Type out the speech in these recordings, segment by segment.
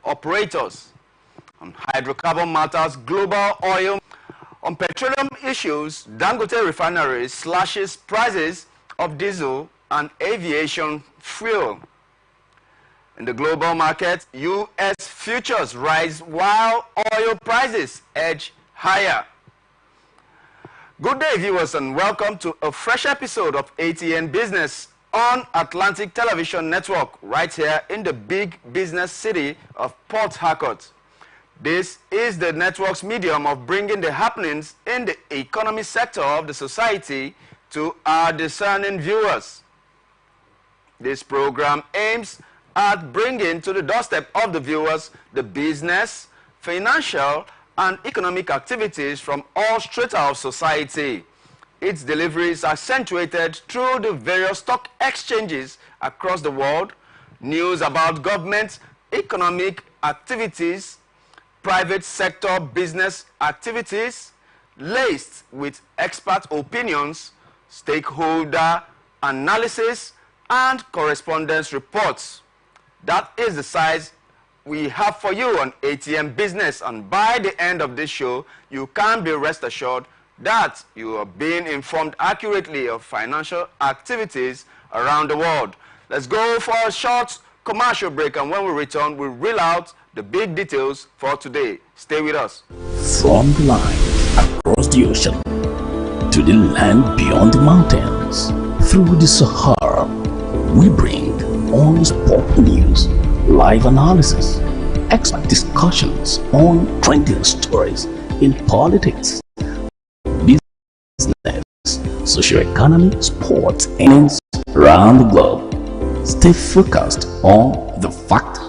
operators, on hydrocarbon matters, global oil, on petroleum issues, Dangote Refinery slashes prices of diesel and aviation fuel. In the global market, U.S. futures rise while oil prices edge higher. Good day, viewers, and welcome to a fresh episode of ATN Business on Atlantic Television Network, right here in the big business city of Port Harcourt. This is the network's medium of bringing the happenings in the economy sector of the society to our discerning viewers. This program aims at bringing to the doorstep of the viewers the business, financial, and economic activities from all strata of society. Its delivery is accentuated through the various stock exchanges across the world, news about government, economic activities, private sector business activities, laced with expert opinions, stakeholder analysis, and correspondence reports. That is the size we have for you on ATM Business, and by the end of this show, you can be rest assured that you are being informed accurately of financial activities around the world. Let's go for a short commercial break, and when we return, we'll reel out the big details for today. Stay with us. From the line across the ocean to the land beyond the mountains, through the Sahara, we bring honest pop news, live analysis, expert discussions on trending stories in politics, business, social economy, sports, and around the globe. Stay focused on the fact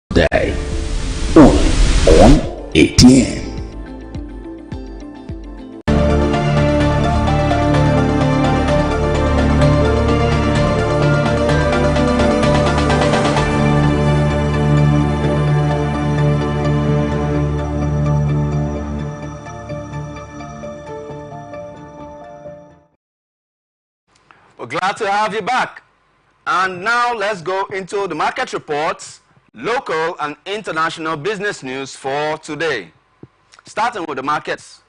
today, only on ATN. We're glad to have you back. And now let's go into the market reports, local and international business news for today. Starting with the markets.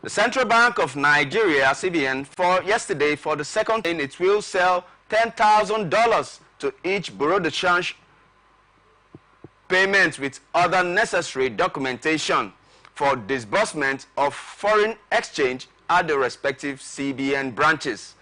The Central Bank of Nigeria, CBN, for yesterday, for the second time, it will sell $10,000 to each bureau de change payment with other necessary documentation for disbursement of foreign exchange at the respective CBN branches.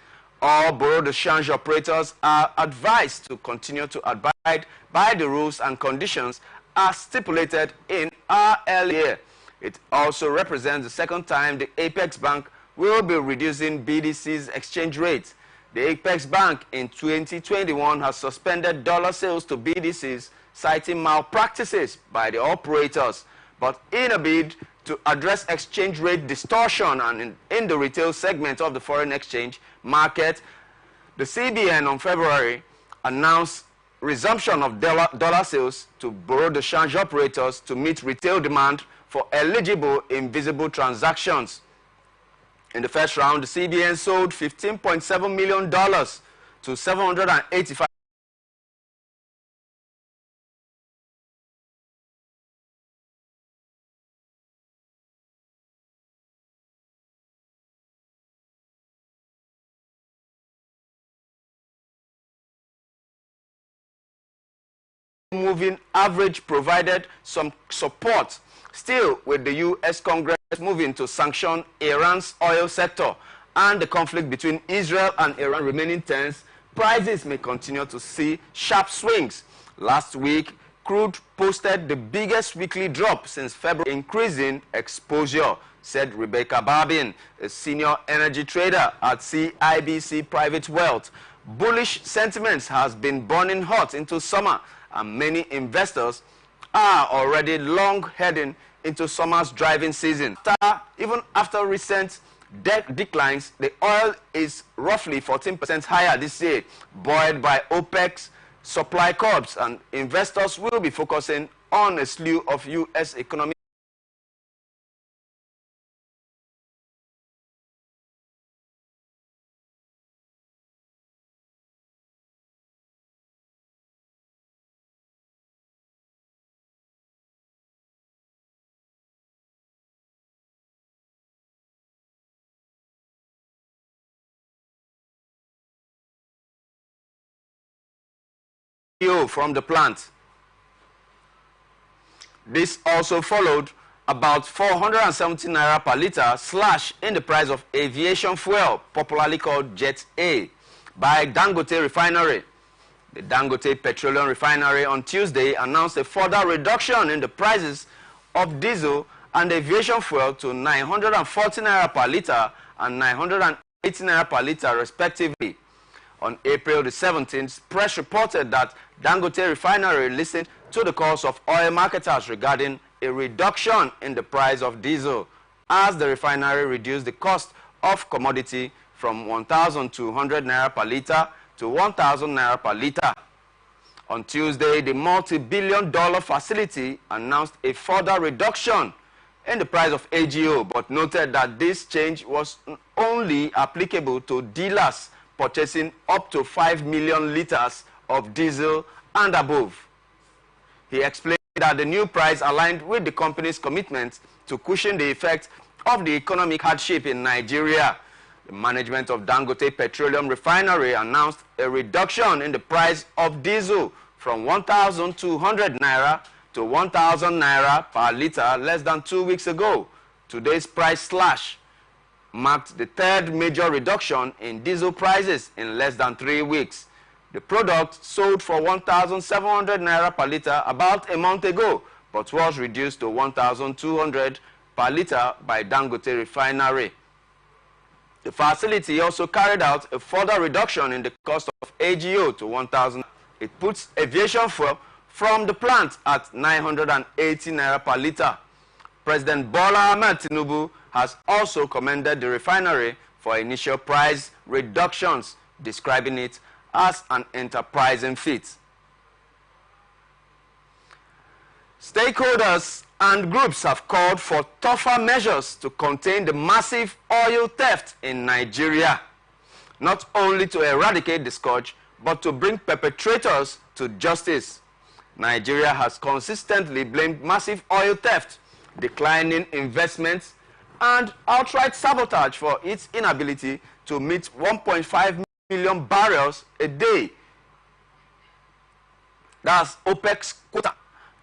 All bureau de change operators are advised to continue to abide by the rules and conditions as stipulated in RLA. It also represents the second time the Apex Bank will be reducing BDC's exchange rate. The Apex Bank in 2021 has suspended dollar sales to BDCs, citing malpractices by the operators. But in a bid to address exchange rate distortion and in the retail segment of the foreign exchange market, the CBN on February announced resumption of dollar sales to bureau de change operators to meet retail demand for eligible invisible transactions. In the first round, the CBN sold $15.7 million to 785 moving average provided some support. Still, with the U.S. Congress moving to sanction Iran's oil sector and the conflict between Israel and Iran remaining tense, prices may continue to see sharp swings. Last week, crude posted the biggest weekly drop since February, increasing exposure, said Rebecca Barbin, a senior energy trader at CIBC Private Wealth. Bullish sentiments has been burning hot into summer, and many investors are already long heading into summer's driving season. Even after recent declines, the oil is roughly 14% higher this year, buoyed by OPEC's supply curbs, and investors will be focusing on a slew of U.S. economic AGO from the plant. This also followed about 470 naira per litre slash in the price of aviation fuel, popularly called Jet A, by Dangote Refinery. The Dangote Petroleum Refinery on Tuesday announced a further reduction in the prices of diesel and aviation fuel to 940 naira per litre and 980 naira per litre respectively. On April the 17th, press reported that Dangote Refinery listened to the calls of oil marketers regarding a reduction in the price of diesel, as the refinery reduced the cost of commodity from 1,200 naira per litre to 1,000 naira per litre. On Tuesday, the multi-billion-dollar facility announced a further reduction in the price of AGO, but noted that this change was only applicable to dealers purchasing up to 5 million litres of diesel and above. He explained that the new price aligned with the company's commitment to cushion the effect of the economic hardship in Nigeria. The management of Dangote Petroleum Refinery announced a reduction in the price of diesel from 1,200 naira to 1,000 naira per litre less than 2 weeks ago. Today's price slash marked the third major reduction in diesel prices in less than 3 weeks. The product sold for 1,700 naira per litre about a month ago, but was reduced to 1,200 per litre by Dangote Refinery. The facility also carried out a further reduction in the cost of AGO to 1,000. It puts aviation fuel from the plant at 980 naira per litre. President Bola Ahmed Tinubu has also commended the refinery for initial price reductions, describing it as an enterprising feat. Stakeholders and groups have called for tougher measures to contain the massive oil theft in Nigeria, not only to eradicate the scourge, but to bring perpetrators to justice. Nigeria has consistently blamed massive oil theft, declining investments, and outright sabotage for its inability to meet 1.5 million barrels a day. That's OPEC's quota.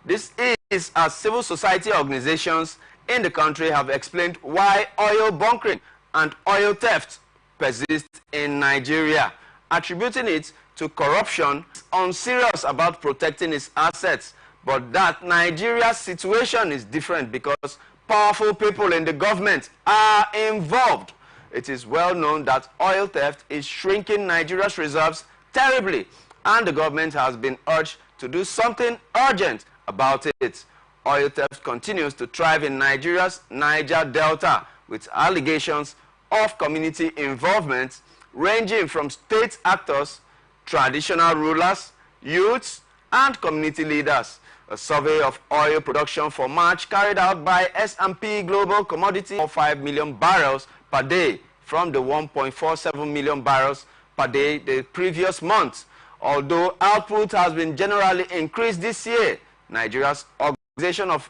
This is as civil society organizations in the country have explained why oil bunkering and oil theft persist in Nigeria, attributing it to corruption, unserious about protecting its assets, but that Nigeria's situation is different because powerful people in the government are involved. It is well known that oil theft is shrinking Nigeria's reserves terribly, and the government has been urged to do something urgent about it. Oil theft continues to thrive in Nigeria's Niger Delta, with allegations of community involvement ranging from state actors, traditional rulers, youths, and community leaders. A survey of oil production for March carried out by S&P Global Commodity of 5 million barrels per day from the 1.47 million barrels per day the previous month. Although output has been generally increased this year, Nigeria's Organization of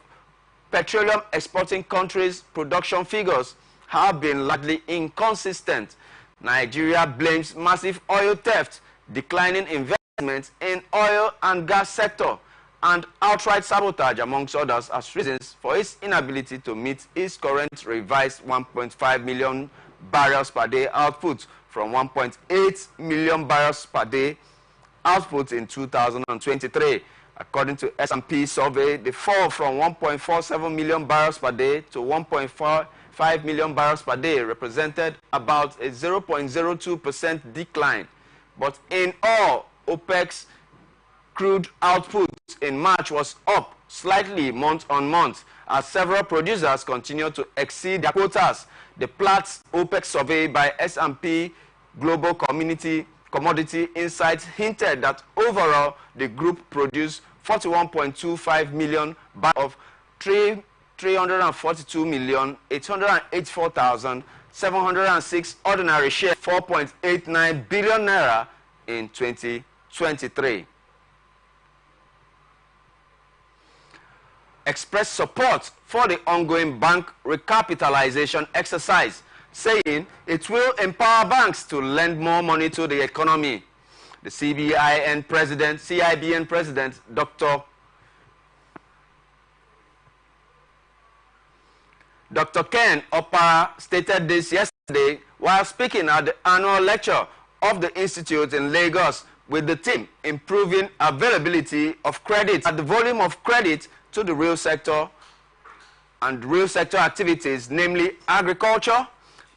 Petroleum Exporting Countries production figures have been largely inconsistent. Nigeria blames massive oil theft, declining investment in oil and gas sector, and outright sabotage, amongst others, as reasons for its inability to meet its current revised 1.5 million barrels per day output from 1.8 million barrels per day output in 2023. According to S&P survey, the fall from 1.47 million barrels per day to 1.45 million barrels per day represented about a 0.02% decline. But in all, OPEC's crude output in March was up slightly month on month as several producers continue to exceed their quotas. The Platts OPEC survey by S&P Global Commodity Insights hinted that overall the group produced 41.25 million barrels of 342,884,706 ordinary shares, 4.89 billion naira in 2023. Expressed support for the ongoing bank recapitalization exercise, saying it will empower banks to lend more money to the economy. The CIBN President, Dr. Ken Opara stated this yesterday while speaking at the annual lecture of the Institute in Lagos with the theme Improving Availability of Credit. At the volume of credit to the real sector and real sector activities, namely agriculture,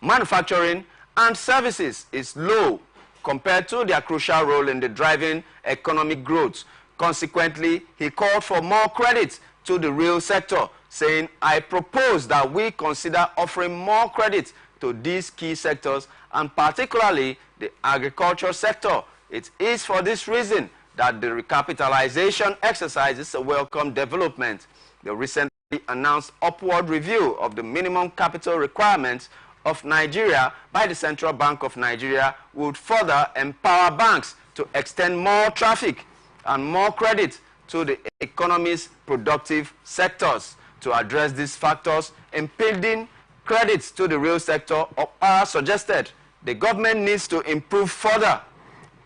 manufacturing, and services, is low compared to their crucial role in the driving economic growth. Consequently, he called for more credit to the real sector, saying, "I propose that we consider offering more credit to these key sectors, and particularly the agriculture sector. It is for this reason that the recapitalization exercise is a welcome development. The recently announced upward review of the minimum capital requirements of Nigeria by the Central Bank of Nigeria would further empower banks to extend more traffic and more credit to the economy's productive sectors. To address these factors impeding credits to the real sector, Opara suggested the government needs to improve further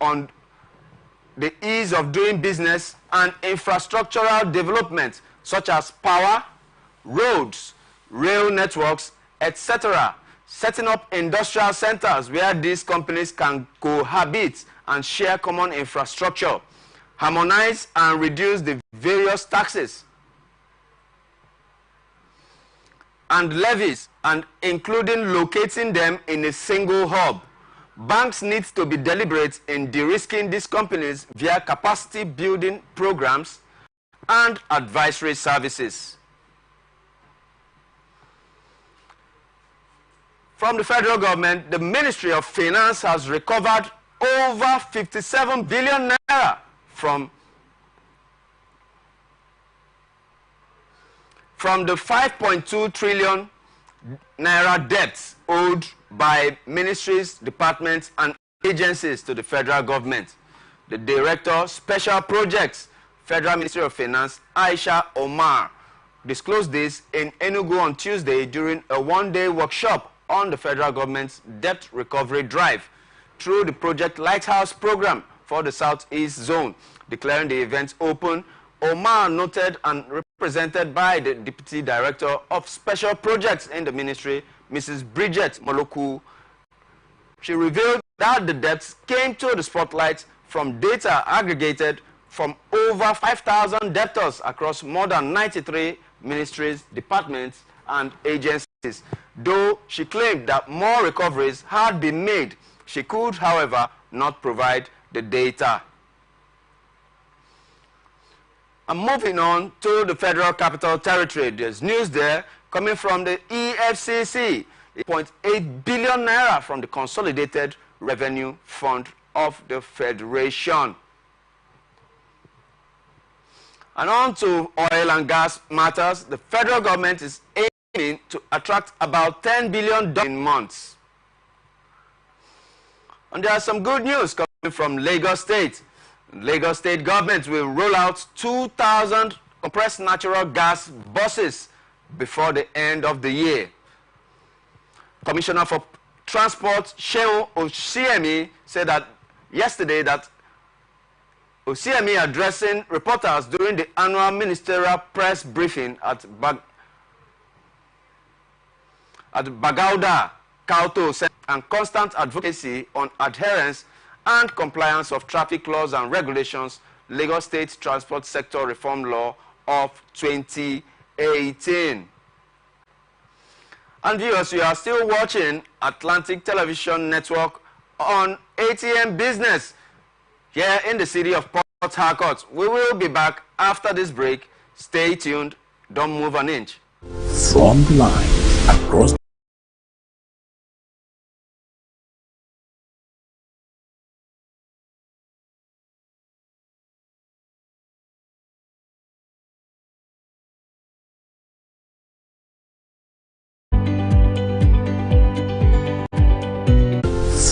on the ease of doing business and infrastructural development such as power, roads, rail networks, etc., setting up industrial centers where these companies can cohabit and share common infrastructure, harmonize and reduce the various taxes and levies, and including locating them in a single hub. Banks need to be deliberate in de-risking these companies via capacity building programs and advisory services." From the federal government, the Ministry of Finance has recovered over 57 billion naira from the 5.2 trillion naira debts owed by ministries, departments, and agencies to the federal government. The Director, Special Projects, Federal Ministry of Finance, Aisha Omar, disclosed this in Enugu on Tuesday during a one-day workshop on the federal government's debt recovery drive through the Project Lighthouse program for the Southeast Zone. Declaring the event open, Omar noted, and represented by the Deputy Director of Special Projects in the ministry, Mrs. Bridget Moloku, she revealed that the debts came to the spotlight from data aggregated from over 5,000 debtors across more than 93 ministries, departments, and agencies. Though she claimed that more recoveries had been made, she could, however, not provide the data. And moving on to the Federal Capital Territory, there's news there coming from the EFCC, 0.8 billion naira from the Consolidated Revenue Fund of the Federation. And on to oil and gas matters, the federal government is aiming to attract about $10 billion in months. And there are some good news coming from Lagos State. Lagos State government will roll out 2,000 compressed natural gas buses before the end of the year. Commissioner for Transport, Shehu Osiemi, said that yesterday that Osiemi, addressing reporters during the annual ministerial press briefing at Bagauda, Kauto, and constant advocacy on adherence and compliance of traffic laws and regulations, Lagos State Transport Sector Reform Law of 2018. And viewers, you are still watching Atlantic Television Network on ATM Business here in the city of Port Harcourt. We will be back after this break. Stay tuned. Don't move an inch. From the line across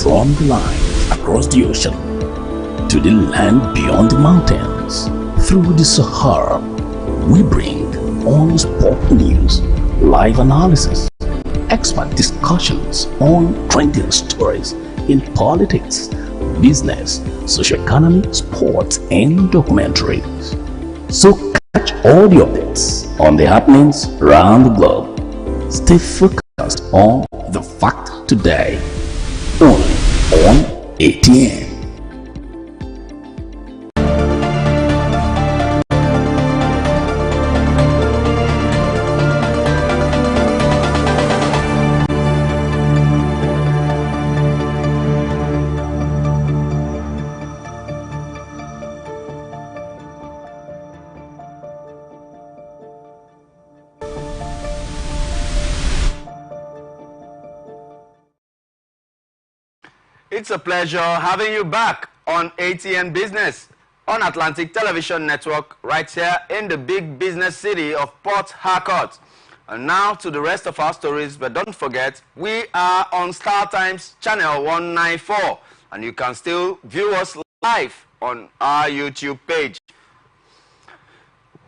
from the line across the ocean to the land beyond the mountains, through the Sahara, we bring on sport news, live analysis, expert discussions on trending stories in politics, business, social economy, sports, and documentaries. So catch all the updates on the happenings around the globe. Stay focused on the fact today, only on ATN. It's a pleasure having you back on ATN Business on Atlantic Television Network right here in the big business city of Port Harcourt. And now to the rest of our stories, but don't forget, we are on StarTimes channel 194 and you can still view us live on our YouTube page.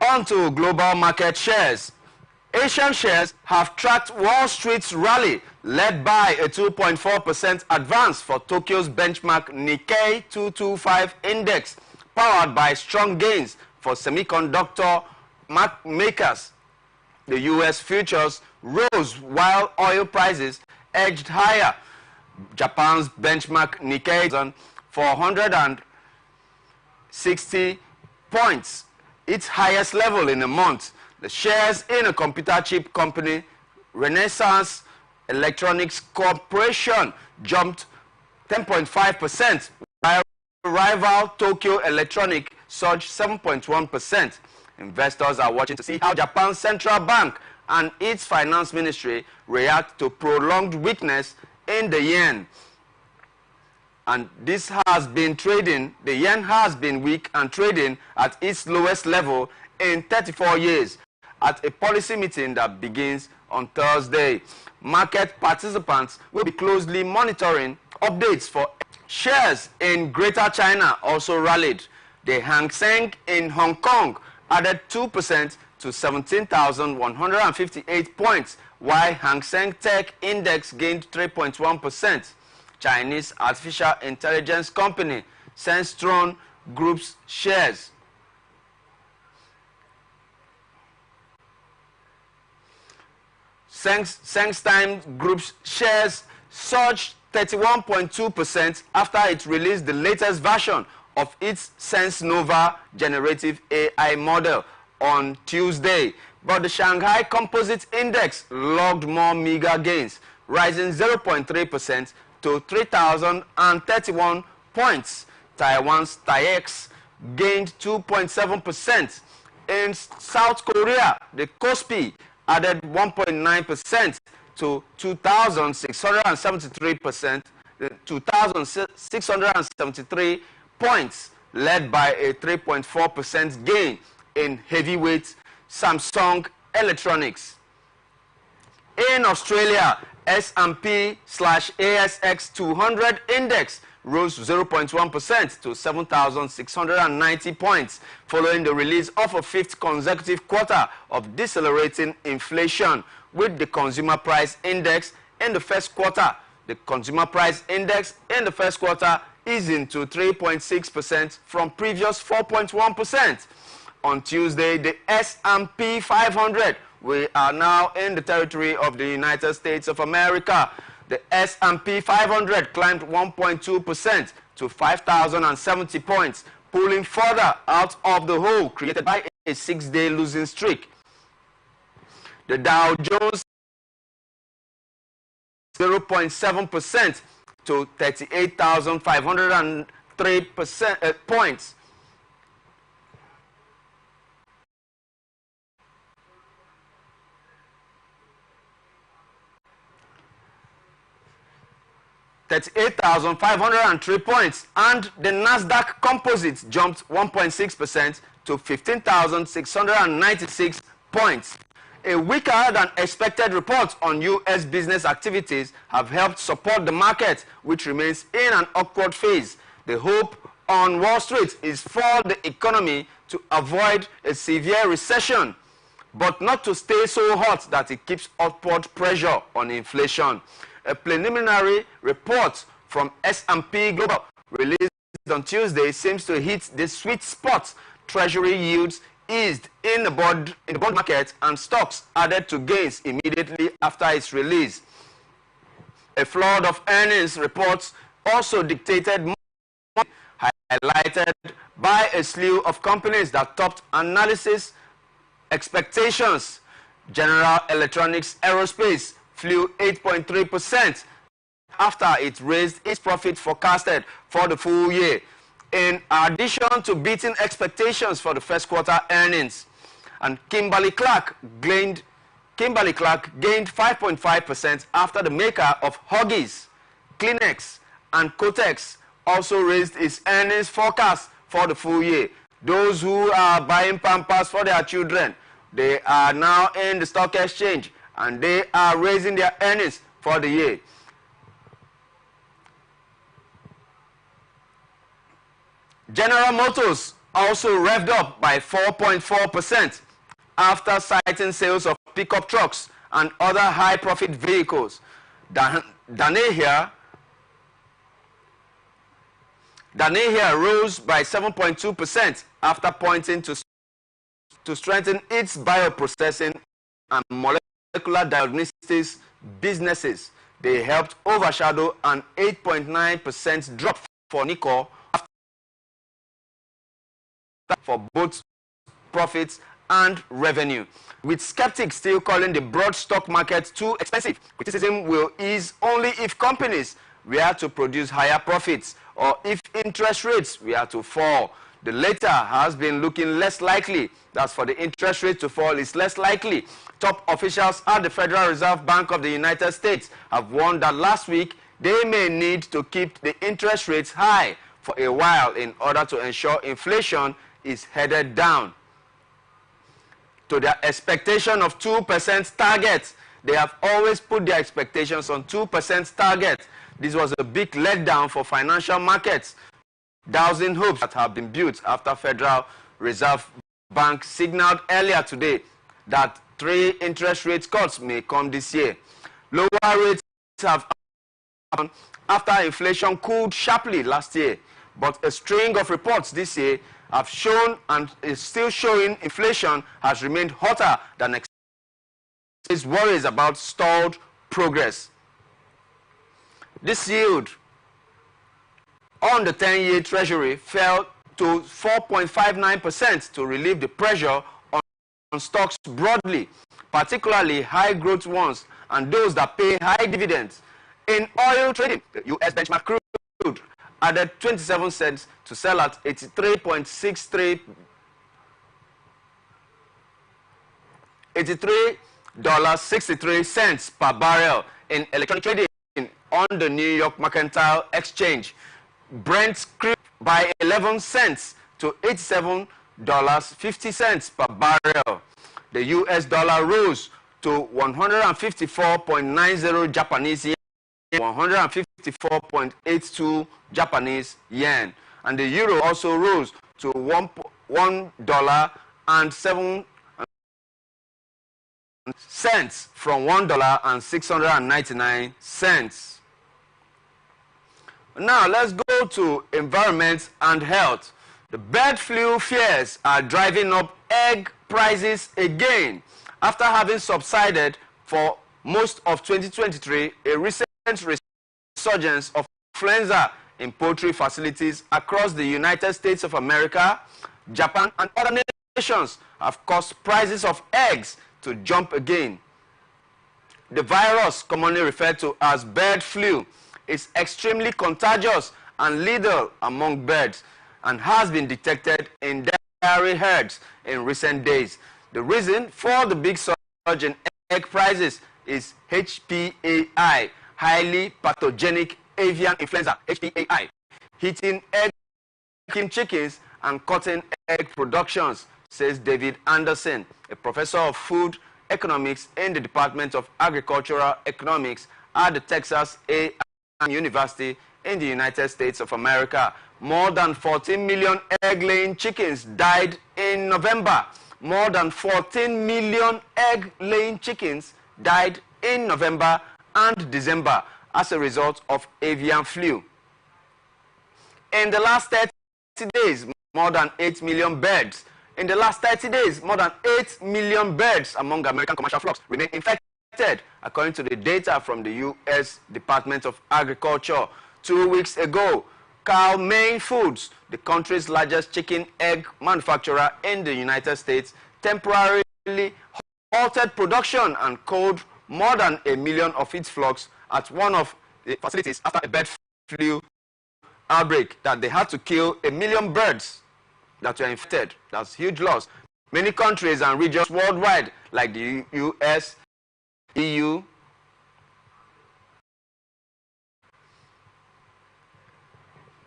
On to global market shares. Asian shares have tracked Wall Street's rally, led by a 2.4% advance for Tokyo's benchmark Nikkei 225 index, powered by strong gains for semiconductor makers. The U.S. futures rose while oil prices edged higher. Japan's benchmark Nikkei 460 points, its highest level in a month. The shares in a computer chip company, Renaissance Electronics Corporation, jumped 10.5%, while rival Tokyo Electronic surged 7.1%. Investors are watching to see how Japan's central bank and its finance ministry react to prolonged weakness in the yen. And this has been trading, the yen has been weak and trading at its lowest level in 34 years. At a policy meeting that begins on Thursday, market participants will be closely monitoring updates for shares in Greater China also rallied. The Hang Seng in Hong Kong added 2% to 17,158 points, while Hang Seng Tech Index gained 3.1%. Chinese artificial intelligence company Sensitron Group's shares StarTimes Group's shares surged 31.2% after it released the latest version of its SenseNova generative AI model on Tuesday. But the Shanghai Composite Index logged more meager gains, rising 0.3% to 3,031 points. Taiwan's TAIEX gained 2.7%. In South Korea, the KOSPI added 1.9% to 2,673 points, led by a 3.4% gain in heavyweight Samsung Electronics. In Australia, S&P/ASX 200 index rose 0.1% to 7,690 points, following the release of a fifth consecutive quarter of decelerating inflation, with the consumer price index in the first quarter. The consumer price index in the first quarter easing to 3.6% from previous 4.1%. On Tuesday, the S&P 500, we are now in the territory of the United States of America. The S&P 500 climbed 1.2% to 5,070 points, pulling further out of the hole created by a six-day losing streak. The Dow Jones 0.7% to 38,503 points. $38,503 points, and the Nasdaq Composite jumped 1.6% to 15,696 points. A weaker than expected report on U.S. business activities have helped support the market, which remains in an awkward phase. The hope on Wall Street is for the economy to avoid a severe recession, but not to stay so hot that it keeps upward pressure on inflation. A preliminary report from S&P Global released on Tuesday seems to hit the sweet spot. Treasury yields eased in the bond market and stocks added to gains immediately after its release. A flood of earnings reports also dictated more, highlighted by a slew of companies that topped analysis expectations. General Electronics Aerospace flew 8.3% after it raised its profit forecasted for the full year, in addition to beating expectations for the first quarter earnings. And Kimberly-Clark gained 5.5% after the maker of Huggies, Kleenex, and Kotex also raised its earnings forecast for the full year. Those who are buying Pampers for their children, they are now in the stock exchange and they are raising their earnings for the year. General Motors also revved up by 4.4% after citing sales of pickup trucks and other high-profit vehicles. Danaher rose by 7.2% after pointing to strengthen its bioprocessing and molecular diagnostics businesses. They helped overshadow an 8.9% drop for nickel for both profits and revenue. With skeptics still calling the broad stock market too expensive, criticism will ease only if companies were to produce higher profits or if interest rates were to fall. The latter has been looking less likely. That's for the interest rate to fall is less likely. Top officials at the Federal Reserve Bank of the United States have warned that last week they may need to keep the interest rates high for a while in order to ensure inflation is headed down to their expectation of 2% target. They have always put their expectations on 2% target. This was a big letdown for financial markets, dousing hopes that have been built after Federal Reserve Bank signaled earlier today that 3 interest rate cuts may come this year. Lower rates have happened after inflation cooled sharply last year, but a string of reports this year have shown and is still showing inflation has remained hotter than expected. There's worries about stalled progress. This yield on the 10-year Treasury fell to 4.59% to relieve the pressure on stocks broadly, particularly high-growth ones and those that pay high dividends. In oil trading, the U.S. benchmark crude added 27 cents to sell at $83.63 per barrel. In electronic trading on the New York Mercantile Exchange, Brent crude by 11 cents to $87.50 per barrel. The US dollar rose to 154.90 Japanese yen, 154.82 Japanese yen, and the euro also rose to $1.07 from $1.699. Now let's go to environment and health. The bird flu fears are driving up egg prices again. After having subsided for most of 2023, a recent resurgence of influenza in poultry facilities across the United States of America, Japan, and other nations have caused prices of eggs to jump again. The virus, commonly referred to as bird flu, is extremely contagious and lethal among birds and has been detected in dairy herds in recent days. The reason for the big surge in egg prices is HPAI, highly pathogenic avian influenza, HPAI, hitting egg-laying chickens and cutting egg productions, says David Anderson, a professor of food economics in the Department of Agricultural Economics at the Texas A&M University in the United States of America. More than 14 million egg-laying chickens died in November. More than 14 million egg-laying chickens died in November and December as a result of avian flu. In the last 30 days, more than 8 million birds. In the last 30 days, more than 8 million birds among American commercial flocks remain infected, according to the data from the U.S. Department of Agriculture. 2 weeks ago, Cal-Maine Foods, the country's largest chicken egg manufacturer in the United States, temporarily halted production and culled more than 1 million of its flocks at one of the facilities after a bird flu outbreak that they had to kill 1 million birds that were infected. That's huge loss. Many countries and regions worldwide, like the US, EU,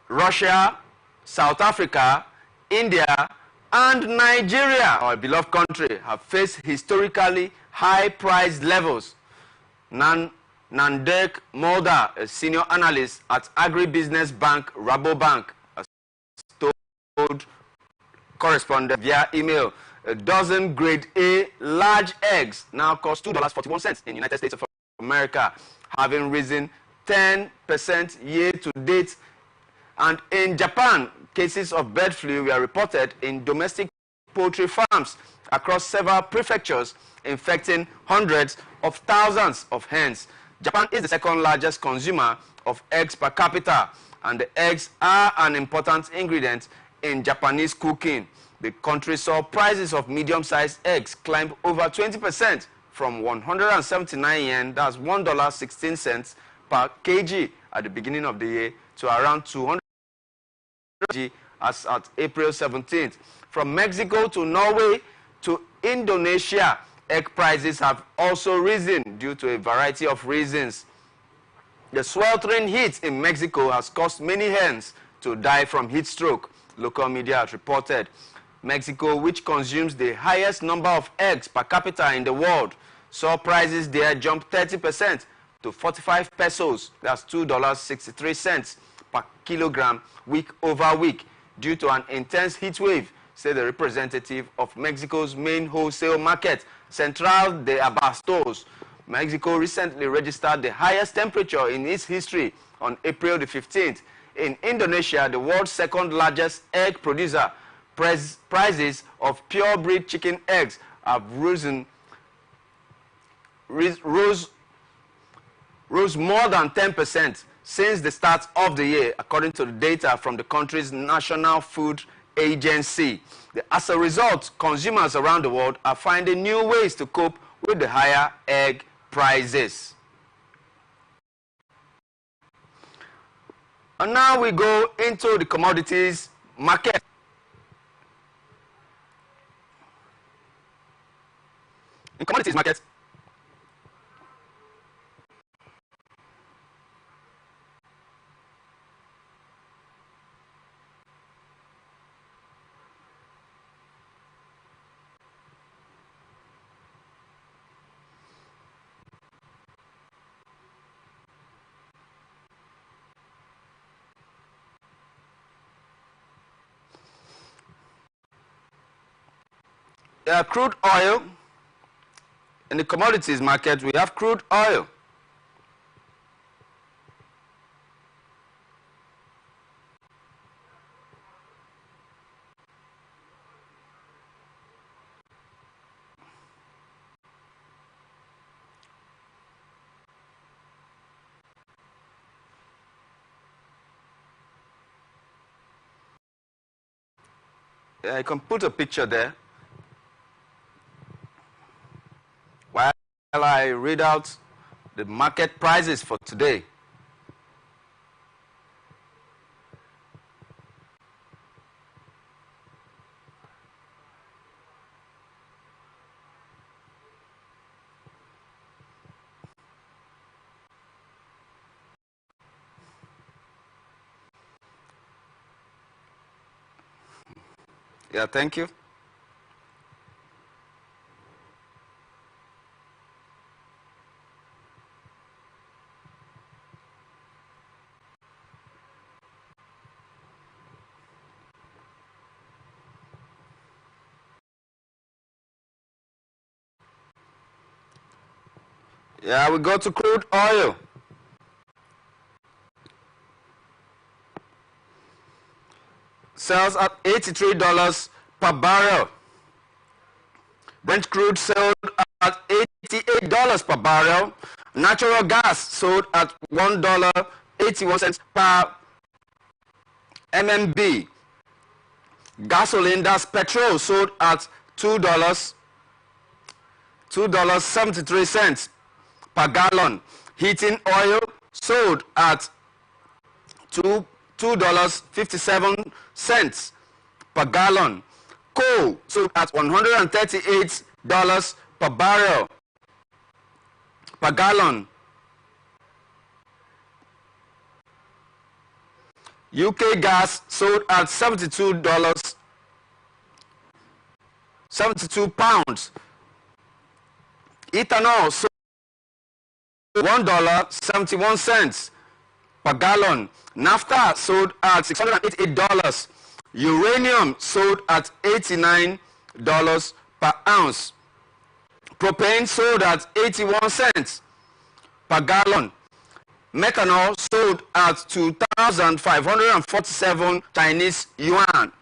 Russia, South Africa, India, and Nigeria, our beloved country, have faced historically high price levels. Nandek Mulder, a senior analyst at agribusiness bank Rabobank, has told correspondent via email, a dozen grade A large eggs now cost $2.41 in the United States of America, having risen 10% year to date. And in Japan, cases of bird flu were reported in domestic poultry farms across several prefectures, infecting hundreds of thousands of hens. Japan is the second largest consumer of eggs per capita, and the eggs are an important ingredient in Japanese cooking. The country saw prices of medium-sized eggs climb over 20% from 179 yen, that's $1.16 per kg at the beginning of the year, to around 200 as at April 17th. From Mexico to Norway to Indonesia, egg prices have also risen due to a variety of reasons. The sweltering heat in Mexico has caused many hens to die from heat stroke, local media has reported. Mexico, which consumes the highest number of eggs per capita in the world, saw prices there jump 30% to 45 pesos, that's $2.63 per kilogram week over week, due to an intense heat wave, said the representative of Mexico's main wholesale market, Central de Abastos. Mexico recently registered the highest temperature in its history on April the 15th. In Indonesia, the world's second largest egg producer, prices of pure breed chicken eggs have rose more than 10% since the start of the year, according to the data from the country's National Food Agency. As a result, consumers around the world are finding new ways to cope with the higher egg prices. And now we go into the commodities market. In commodities market, crude oil. In the commodities market, we have crude oil. I can put a picture there while I read out the market prices for today. Yeah, thank you. Yeah, we go to crude oil. sells at $83 per barrel. Brent crude sold at $88 per barrel. Natural gas sold at $1.81 per MMB. Gasoline, that's petrol, sold at $2.73 per gallon. Heating oil sold at $2.57 per gallon. Coal sold at $138 per barrel per gallon. UK gas sold at $72, 72 pounds. Ethanol sold $1.71 per gallon. Naphtha sold at $688. Uranium sold at $89 per ounce. Propane sold at 81 cents per gallon. Methanol sold at 2,547 Chinese yuan.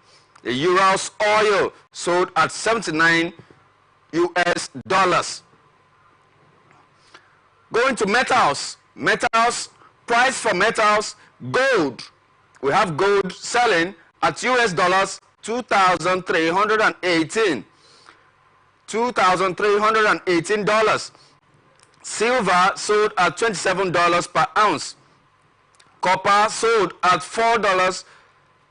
The Urals oil sold at $79 US. Going to metals. Metals, price for metals, gold. We have gold selling at US dollars 2,318. $2,318. Silver sold at $27 per ounce. Copper sold at $4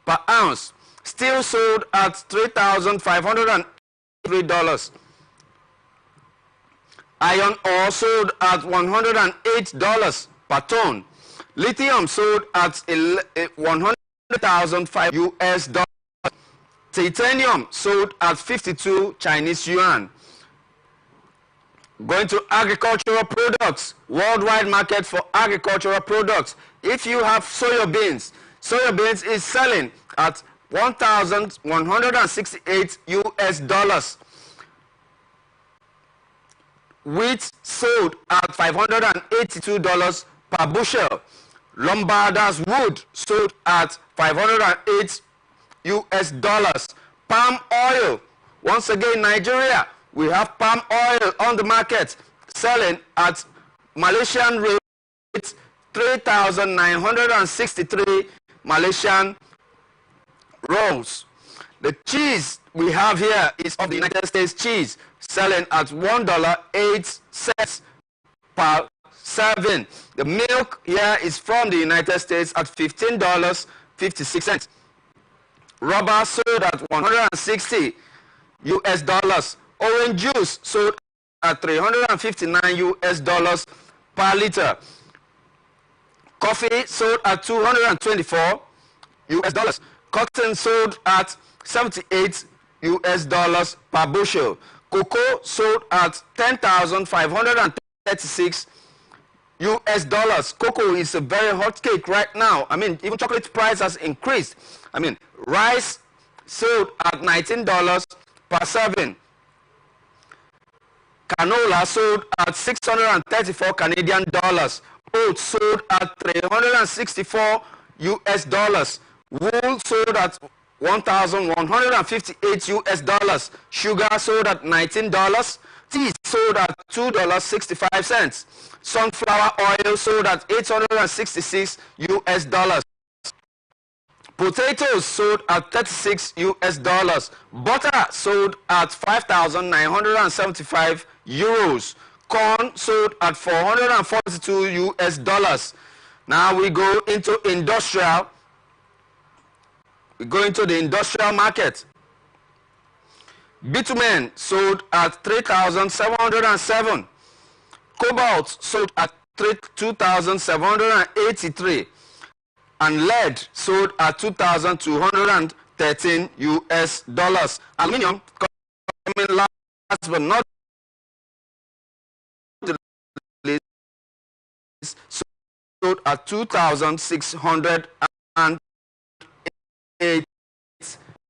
per ounce. Steel sold at $3,503. Iron ore sold at $108 per ton. Lithium sold at $100,005 US. Titanium sold at 52 Chinese yuan. Going to agricultural products, worldwide market for agricultural products. If you have soya beans is selling at 1,168 US. Wheat sold at $582 per bushel. Lumber's wood sold at $508 US. Palm oil, once again Nigeria, we have palm oil on the market selling at Malaysian rate 3,963 Malaysian rolls. The cheese we have here is of the United States cheese, selling at $1.08 per serving. The milk here is from the United States at $15.56. Rubber sold at $160 US. Orange juice sold at $359 US per liter. Coffee sold at $224 US. Cotton sold at $78 US per bushel. Cocoa sold at $10,536 US. Cocoa is a very hot cake right now. I mean, even chocolate price has increased. I mean, rice sold at $19 per serving. Canola sold at 634 Canadian dollars. Oats sold at $364 US. Wool sold at 1,158 US. Sugar sold at $19. Tea sold at $2.65. Sunflower oil sold at $866 US. Potatoes sold at $36 US. Butter sold at 5,975 euros. Corn sold at $442 US. Now we go into industrial. We go into the industrial market. Bitumen sold at 3,707. Cobalt sold at 2,783. And lead sold at 2,213 US. Aluminium coming last but not the least, sold at 2,608